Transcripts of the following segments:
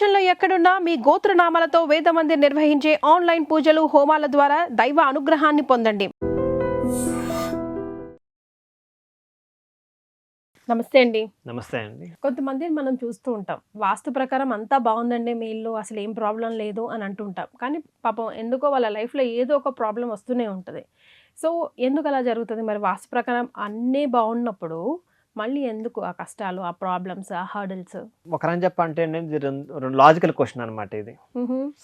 ప్రపంచంలో ఎక్కడున్నా మీ గోత్రనామాలతో వేదమందిర్ నిర్వహించే ఆన్లైన్ పూజలు హోమాల ద్వారా దైవ అనుగ్రహాన్ని పొందండి. నమస్తే అండి. నమస్తే అండి. కొంతమంది మనం చూస్తూ ఉంటాం, వాస్తు ప్రకారం అంతా బాగుందండి మీ ఇల్లు, అసలు ఏం ప్రాబ్లం లేదు అని అంటుంటాం. కానీ పాపం ఎందుకో వాళ్ళ లైఫ్లో ఏదో ఒక ప్రాబ్లం వస్తూనే ఉంటుంది. సో ఎందుకు అలా జరుగుతుంది? మరి వాస్తు ప్రకారం అన్నీ బాగున్నప్పుడు మళ్ళీ ఎందుకు ఆ కష్టాలు, ఆ ప్రాబ్లమ్స్, ఆ హర్డిల్స్? ఒక రకం చెప్పంటే ఇది రెండు లాజికల్ క్వశ్చన్ అనమాట ఇది.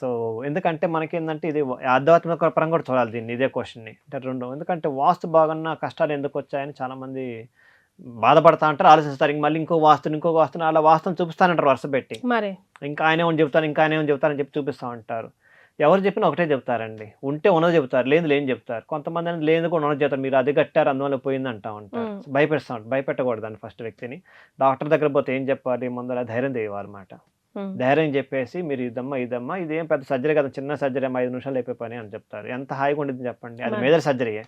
సో ఎందుకంటే మనకేందంటే ఇది ఆధ్యాత్మిక పరంగా కూడా చూడాలి దీన్ని, ఇదే క్వశ్చన్ని. అంటే రెండు, ఎందుకంటే వాస్తు బాగున్న కష్టాలు ఎందుకు వచ్చాయని చాలామంది బాధపడతా అంటారు, ఆలోచిస్తారు. మళ్ళీ ఇంకో వాస్తుని అలా వాస్తుని చూపిస్తానంటారు వరుస పెట్టి. మరి ఇంకా ఆయన ఏమని చెప్తారు, ఇంకా ఆయన ఏమని చెప్తారని చెప్పి చూపిస్తూ ఉంటారు. ఎవరు చెప్పినా ఒకటే చెప్తారండి, ఉంటే ఉన్నది చెప్తారు, లేని చెప్తారు. కొంతమంది అనేది లేని కూడా ఉన్నది చెప్తారు, మీరు అది కట్టారు అందువల్ల పోయింది అంటా ఉంటారు. భయపెడతా ఉంటారు. భయపెట్టకూడదండి ఫస్ట్ వ్యక్తిని. డాక్టర్ దగ్గర పోతే ఏం చెప్పాలి, ముందర ధైర్యం తెయ్యాలన్నమాట. ధైర్యం చెప్పేసి మీరు ఇదమ్మా ఇదేం పెద్ద సర్జరీ కదా, చిన్న సర్జరీ 5 నిమిషాలు అయిపోయి పని అని చెప్తారు. ఎంత హాయిగా ఉండేది చెప్పండి, అది మేజర్ సర్జరీయే.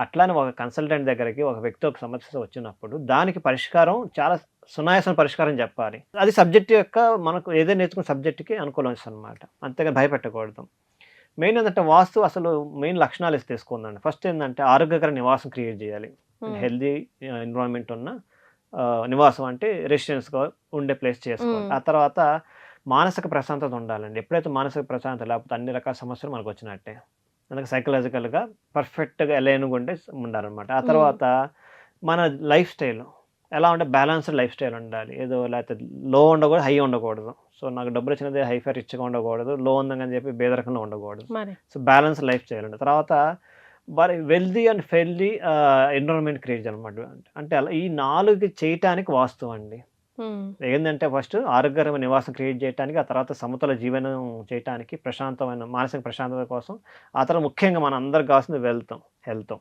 అట్లానే ఒక కన్సల్టెంట్ దగ్గరికి ఒక వ్యక్తి ఒక సమస్య వచ్చినప్పుడు దానికి పరిష్కారం చాలా సునాయాసం పరిష్కారం చెప్పాలి. అది సబ్జెక్ట్ యొక్క మనకు ఏదైనా నేర్చుకున్న సబ్జెక్ట్కి అనుకూలం అనమాట. అంతేగా భయపెట్టకూడదు. మెయిన్ ఏంటంటే వాస్తు అసలు మెయిన్ లక్షణాలు తీసుకుందండి. ఫస్ట్ ఏంటంటే ఆరోగ్యకర నివాసం క్రియేట్ చేయాలి. హెల్దీ ఎన్విరాన్మెంట్ ఉన్న నివాసం అంటే రెసిడెన్స్గా ఉండే ప్లేస్ చేసుకోవాలి. ఆ తర్వాత మానసిక ప్రశాంతత ఉండాలండి. ఎప్పుడైతే మానసిక ప్రశాంతత లేకపోతే అన్ని రకాల సమస్యలు మనకు వచ్చినట్టే. అందుకే సైకలాజికల్గా పర్ఫెక్ట్గా ఎలైన్గా ఉండే ఉండాలన్నమాట. ఆ తర్వాత మన లైఫ్ స్టైల్ ఎలా ఉంటే బ్యాలెన్స్డ్ లైఫ్ స్టైల్ ఉండాలి. ఏదో లేకపోతే లో ఉండకూడదు, హై ఉండకూడదు. సో నాకు డబ్బులు వచ్చినది హైఫై రిచ్గా ఉండకూడదు, లో ఉందని చెప్పి బేదరకంగా ఉండకూడదు. సో బ్యాలెన్స్ లైఫ్ స్టైల్ ఉంటుంది. తర్వాత మరి వెల్దీ అండ్ ఫెల్దీ ఎన్విరాన్మెంట్ క్రియేట్ చేయాలన్నమాట. అంటే అలా ఈ 4 చేయటానికి వాస్తు అండి. ఏంటంటే ఫస్ట్ ఆరోగ్యకరమైన నివాసం క్రియేట్ చేయడానికి, ఆ తర్వాత సమతుల జీవనం చేయడానికి, ప్రశాంతమైన మానసిక ప్రశాంతత కోసం, ఆ తర్వాత ముఖ్యంగా మన అందరికి కావాల్సింది హెల్త్.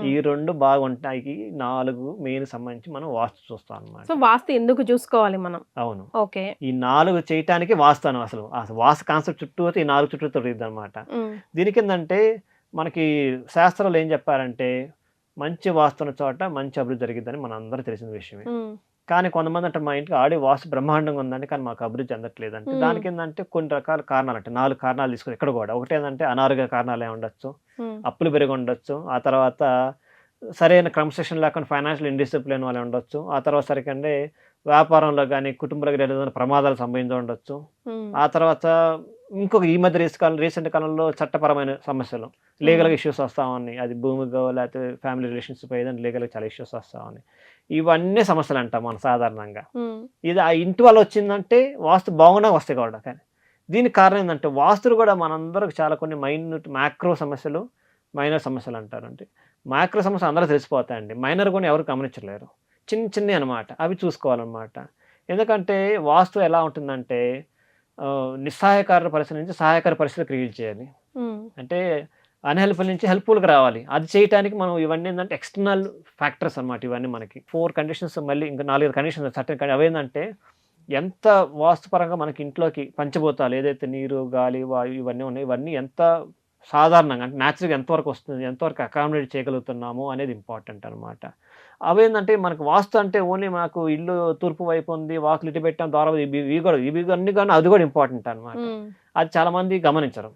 ఈ 2 బాగుంటాయి. 4 మెయిన్ సంబంధించి మనం వాస్తు చూస్తాం అన్నమాట. సో వాస్తు ఎందుకు చూసుకోవాలి మనం? అవును, ఓకే. ఈ 4 చేయటానికి వాస్తు అసలు వాస్తు కాన్సెప్ట్ చుట్టూ ఈ 4 చుట్టూ తిరుగుతుంది అనమాట. దీనికి ఏంటంటే మనకి శాస్త్రాలు ఏం చెప్పారంటే మంచి వాస్తున్న చోట మంచి అభివృద్ధి జరిగిద్దని మన అందరూ తెలిసిన విషయమే. కానీ కొంతమంది అంటే మా ఇంటికి ఆడే వాస్తు బ్రహ్మాండంగా ఉందండి, కానీ మాకు అభివృద్ధి చెందట్లేదంటే దానికి ఏంటంటే కొన్ని రకాల కారణాలు, అంటే 4 కారణాలు తీసుకుని ఇక్కడ కూడా. ఒకటి ఏంటంటే అనారోగ్య కారణాలు ఏమి ఉండొచ్చు, అప్పులు పెరిగి ఉండొచ్చు, ఆ తర్వాత సరైన క్రమశిక్షణ లేకుండా ఫైనాన్షియల్ ఇండిసిప్లిన్ వల్ల ఉండొచ్చు, ఆ తర్వాత సరికంటే వ్యాపారంలో కానీ కుటుంబంలో ఏదైనా ప్రమాదాలు సంభవించి ఉండొచ్చు, ఆ తర్వాత ఇంకొక ఈ మధ్య రీసెంట్ కాలంలో చట్టపరమైన సమస్యలు, లీగల్గా ఇష్యూస్ వస్తూ ఉన్నాయి. అది భూమిగా లేకపోతే ఫ్యామిలీ రిలేషన్షిప్ ఏదైనా లీగల్గా చాలా ఇష్యూస్ వస్తూ ఉన్నాయి. ఇవన్నీ సమస్యలు అంటాం మనం సాధారణంగా. ఇది ఆ ఇంటి వల్ల వచ్చిందంటే వాస్తు బాగున్నా వస్తాయి కూడా. కానీ దీనికి కారణం ఏంటంటే వాస్తులు కూడా మనందరికి చాలా కొన్ని మ్యాక్రో సమస్యలు, మైనర్ సమస్యలు అంటారు. అంటే మ్యాక్రో సమస్యలు అందరూ తెలిసిపోతాయండి, మైనర్ కూడా ఎవరు గమనించలేరు. చిన్నవి అనమాట, అవి చూసుకోవాలన్నమాట. ఎందుకంటే వాస్తు ఎలా ఉంటుందంటే నిస్సహాయకార పరిస్థితి నుంచి సహాయకార పరిస్థితి క్రియేట్ చేయాలి. అంటే అన్హెల్ప్ఫుల్ నుంచి హెల్ప్ఫుల్గా రావాలి. అది చేయడానికి మనం ఇవన్నీ ఏంటంటే ఎక్స్టర్నల్ ఫ్యాక్టర్స్ అనమాట. ఇవన్నీ మనకి 4 కండిషన్స్, మళ్ళీ ఇంకా 4 కండిషన్స్ సర్టెన్. అవేంటంటే ఎంత వాస్తుపరంగా మనకి ఇంట్లోకి పంచభూతాలు ఏదైతే నీరు, గాలి, వాయు ఇవన్నీ ఉన్నాయి, ఇవన్నీ ఎంత సాధారణంగా అంటే న్యాచురల్గా ఎంతవరకు వస్తుంది, ఎంతవరకు అకామిడేట్ చేయగలుగుతున్నాము అనేది ఇంపార్టెంట్ అనమాట. అవేంటంటే మనకు వాస్తు అంటే ఓన్లీ మాకు ఇల్లు తూర్పు వైపు ఉంది, వాకులు ఇటు పెట్టాం, ద్వారా ఇవి అన్ని కానీ అది కూడా ఇంపార్టెంట్ అనమాట. అది చాలామంది గమనించరు.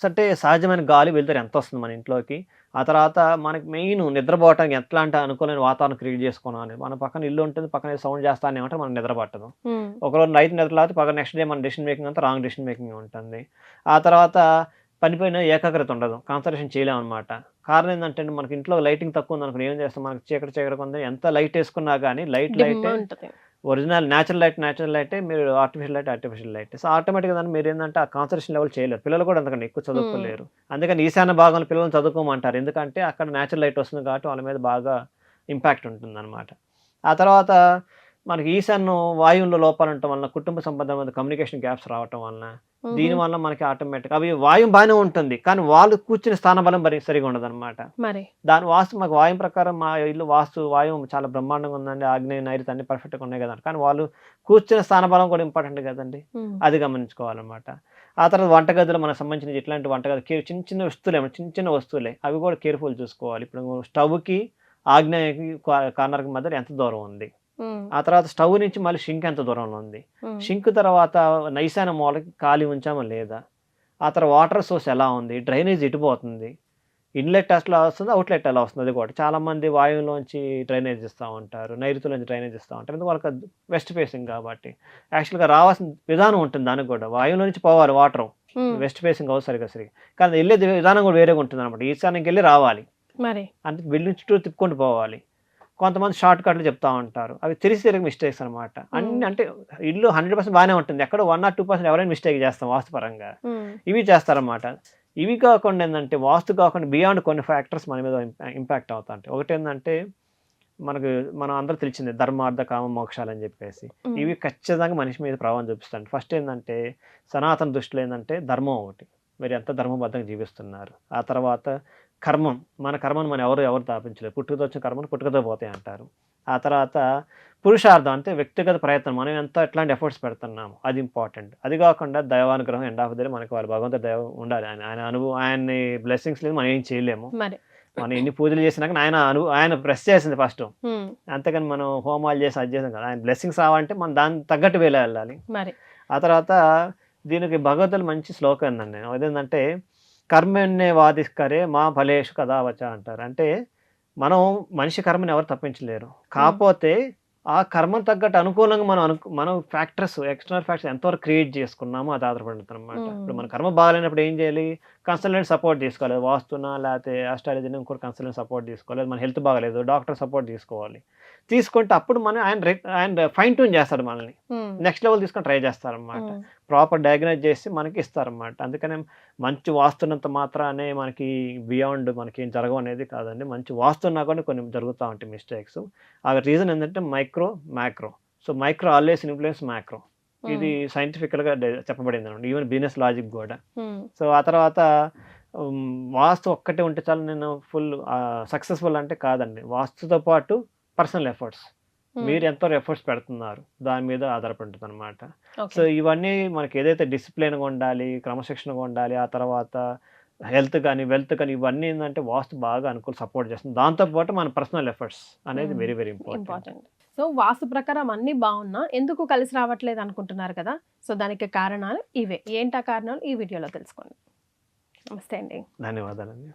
అంటే సహజమైన గాలి వెళ్తారు ఎంత వస్తుంది మన ఇంట్లోకి. ఆ తర్వాత మనకి మెయిన్ నిద్రపోవటానికి ఎట్లాంటి అనుకూలమైన వాతావరణం క్రియేట్ చేసుకోవాలి. మన పక్కన ఇల్లు ఉంటుంది, పక్కన సౌండ్ చేస్తానే ఉంటే మనం నిద్ర పట్టదు. ఒకరోజు నైట్ నిద్ర లేకపోతే పక్కన నెక్స్ట్ డే మన డెసిషన్ మేకింగ్ అంతా రాంగ్ డెసిషన్ మేకింగ్ ఉంటుంది. ఆ తర్వాత పనిపైన ఏకాగ్రత ఉండదు, కాన్సన్ట్రేషన్ చేయలేము అనమాట. కారణం ఏంటంటే మనకి ఇంట్లో లైటింగ్ తక్కువ ఉంది అనుకుని ఏం చేస్తాం, మనకి చీకటి ఉంది, ఎంత లైట్ వేసుకున్నా కానీ లైట్ ఒరిజినల్ న్యాచురల్ లైటే, మీరు ఆర్టిఫిషియల్ లైట్. సో ఆటోమేటిక్గా దాన్ని మీరు ఏంటంటే ఆ కాన్సన్ట్రేషన్ లెవెల్ చేయలేరు. పిల్లలు కూడా అంతకంటే ఎక్కువ చదువుకోలేరు. అందుకని ఈశాన్య భాగంలో పిల్లలు చదువుకోమంటారు, ఎందుకంటే అక్కడ న్యాచురల్ లైట్ వస్తుంది కాబట్టి వాళ్ళ మీద బాగా ఇంపాక్ట్ ఉంటుంది అనమాట. ఆ తర్వాత మనకి ఈశాన్య వాయువుల్లో లోపాలు ఉండటం వలన, కుటుంబ సంబంధమైన కమ్యూనికేషన్ గ్యాప్స్ రావటం వలన, దీనివల్ల మనకి ఆటోమేటిక్ అవి వాయువు బాగానే ఉంటుంది, కానీ వాళ్ళు కూర్చుని స్థాన బలం సరిగా ఉండదు అనమాట. దాని వాస్తు మాకు వాయు ప్రకారం మా ఇల్లు వాస్తు వాయువు చాలా బ్రహ్మాండంగా ఉందండి, ఆగ్నేయ నైరుతి అన్ని పర్ఫెక్ట్గా ఉన్నాయి కదండి, కానీ వాళ్ళు కూర్చునే స్థాన బలం కూడా ఇంపార్టెంట్ కదండి, అది గమనించుకోవాలన్నమాట. ఆ తర్వాత వంటగదిలో మనకు సంబంధించిన ఇట్లాంటి వంటగది చిన్న వస్తువులే అవి కూడా కేర్ఫుల్ చూసుకోవాలి. ఇప్పుడు స్టవ్కి ఆగ్నేయకి కార్నర్కి మధ్య ఎంత దూరం ఉంది, ఆ తర్వాత స్టవ్ నుంచి మళ్ళీ షింక్ ఎంత దూరంలో ఉంది, షింక్ తర్వాత నైసాన మూలకి ఖాళీ ఉంచామా లేదా, ఆ తర్వాత వాటర్ సోర్స్ ఎలా ఉంది, డ్రైనేజ్ ఎటుపోతుంది, ఇన్లెట్ ఎలా వస్తుంది, అవుట్లెట్ ఎలా వస్తుంది, అది కూడా చాలా మంది వాయువులోంచి డ్రైనేజ్ ఇస్తూ ఉంటారు, నైరుతిలోంచి డ్రైనేజ్ ఇస్తూ ఉంటారు, ఎందుకు వాళ్ళకి వెస్ట్ ఫేసింగ్ కాబట్టి. యాక్చువల్గా రావాల్సిన విధానం ఉంటుంది దానికి కూడా, వాయువులో నుంచి పోవాలి వాటర్, వెస్ట్ ఫేసింగ్ అవ్వదు సరిగా కానీ వెళ్ళే విధానం కూడా వేరేగా ఉంటుంది అనమాట. ఈశాన్యంకి వెళ్ళి రావాలి, మరి అంటే బిల్డింగ్ చుట్టూ తిప్పుకొని పోవాలి. కొంతమంది షార్ట్ కట్లు చెప్తా ఉంటారు, అవి తెలిసి తిరిగి మిస్టేక్స్ అనమాట. అన్ని అంటే ఇల్లు 100% బాగానే ఉంటుంది, ఎక్కడ 1 or 2% ఎవరైనా మిస్టేక్ చేస్తాం వాస్తుపరంగా, ఇవి చేస్తారన్నమాట. ఇవి కాకుండా ఏంటంటే వాస్తు కాకుండా బియాండ్ కొన్ని ఫ్యాక్టర్స్ మన మీద ఇంపాక్ట్ అవుతా ఉంటాయి. ఒకటి ఏంటంటే మనం అందరూ తెలిసిందే ధర్మార్థ కామ మోక్షాలు అని చెప్పేసి, ఇవి ఖచ్చితంగా మనిషి మీద ప్రభావం చూపిస్తాయి. ఫస్ట్ ఏంటంటే సనాతన దృష్టిలో ఏంటంటే ధర్మం ఒకటి, మీరు ఎంత ధర్మబద్ధంగా జీవిస్తున్నారు. ఆ తర్వాత కర్మం, మన కర్మను మనం ఎవరు తాపించలేదు, పుట్టుకతో వచ్చిన కర్మను పుట్టుకతో పోతాయి అంటారు. ఆ తర్వాత పురుషార్థం అంటే వ్యక్తిగత ప్రయత్నం, మనం ఎంత ఎట్లాంటి ఎఫర్ట్స్ పెడుతున్నాము, అది ఇంపార్టెంట్. అది కాకుండా దైవానుగ్రహం ఎండ్ ఆఫ్ ద డే మనకి వాళ్ళు భగవంతుడి దైవం ఉండాలి, ఆయన అనుభవం, ఆయన్ని బ్లెస్సింగ్స్ లేదు మనం ఏం చేయలేము. మనం ఎన్ని పూజలు చేసినాక ఆయన బ్లెస్ చేసింది ఫస్ట్, అంతేకాని మనం హోమాలు చేసి అది చేసాం కదా, ఆయన బ్లెస్సింగ్స్ రావాలంటే మనం దాన్ని తగ్గట్టు వేలే వెళ్ళాలి. ఆ తర్వాత దీనికి భగవద్గీతలో మంచి శ్లోకం ఉందండి, అదేంటంటే కర్మణ్యే వాదిస్కరే మా ఫలేషు కదావచ అంటారు. అంటే మనం మనిషి కర్మని ఎవరు తప్పించలేరు, కాకపోతే ఆ కర్మను తగ్గట్టు అనుకూలంగా మనం ఫ్యాక్టర్స్, ఎక్స్టర్నల్ ఫ్యాక్టర్స్ ఎంతవరకు క్రియేట్ చేసుకున్నామో అది ఆధారపడుతుంది అనమాట. ఇప్పుడు మన కర్మ బాగాలేనప్పుడు ఏం చేయాలి, కన్సల్టెంట్ సపోర్ట్ తీసుకోవాలి, వాస్తున్నా లేకపోతే ఆస్ట్రాలజీని ఇంకోటి కన్సల్టెంట్ సపోర్ట్ తీసుకోవాలి, మన హెల్త్ బాగాలేదు డాక్టర్ సపోర్ట్ తీసుకోవాలి. తీసుకుంటే అప్పుడు మనం ఆయన ఫైన్ ట్యూన్ చేస్తాడు మనల్ని, నెక్స్ట్ లెవెల్ తీసుకొని ట్రై చేస్తారనమాట, ప్రాపర్ డయాగ్నైజ్ చేసి మనకి ఇస్తారనమాట. అందుకనే మంచి వాస్తున్నంత మాత్రానే మనకి బియాండ్ మనకి ఏం జరగవు అనేది కాదండి, మంచి వాస్తున్నా కూడా కొన్ని జరుగుతూ ఉంటాయి మిస్టేక్స్. ఆ రీజన్ ఏంటంటే micro macro. So micro always influence macro, ఇది సైంటిఫికల్గా చెప్పబడింది అనమాట, ఈవెన్ బిజినెస్ లాజిక్ కూడా. సో ఆ తర్వాత వాస్తు ఒక్కటే ఉంటే చాలు నేను ఫుల్ సక్సెస్ఫుల్ అంటే కాదండి, వాస్తుతో పాటు పర్సనల్ ఎఫర్ట్స్, మీరు ఎంతో ఎఫర్ట్స్ పెడుతున్నారు దాని మీద ఆధారపడి ఉంటుంది అనమాట. సో ఇవన్నీ మనకి ఏదైతే డిసిప్లిన్గా ఉండాలి, క్రమశిక్షణగా ఉండాలి, ఆ తర్వాత హెల్త్ కానీ వెల్త్ కానీ ఇవన్నీ ఏంటంటే వాస్తు బాగా అనుకూల సపోర్ట్ చేస్తుంది. దాంతోపాటు మన పర్సనల్ ఎఫర్ట్స్ అనేది వెరీ వెరీ ఇంపార్టెంట్. సో వాస్తు ప్రకారం అన్ని బాగున్నా ఎందుకు కలిసి రావట్లేదు అనుకుంటున్నారు కదా, సో దానికి కారణాలు ఇవే. ఏంటా కారణాలు ఈ వీడియోలో తెలుసుకోండి. నమస్తే అండి. ధన్యవాదాలండి.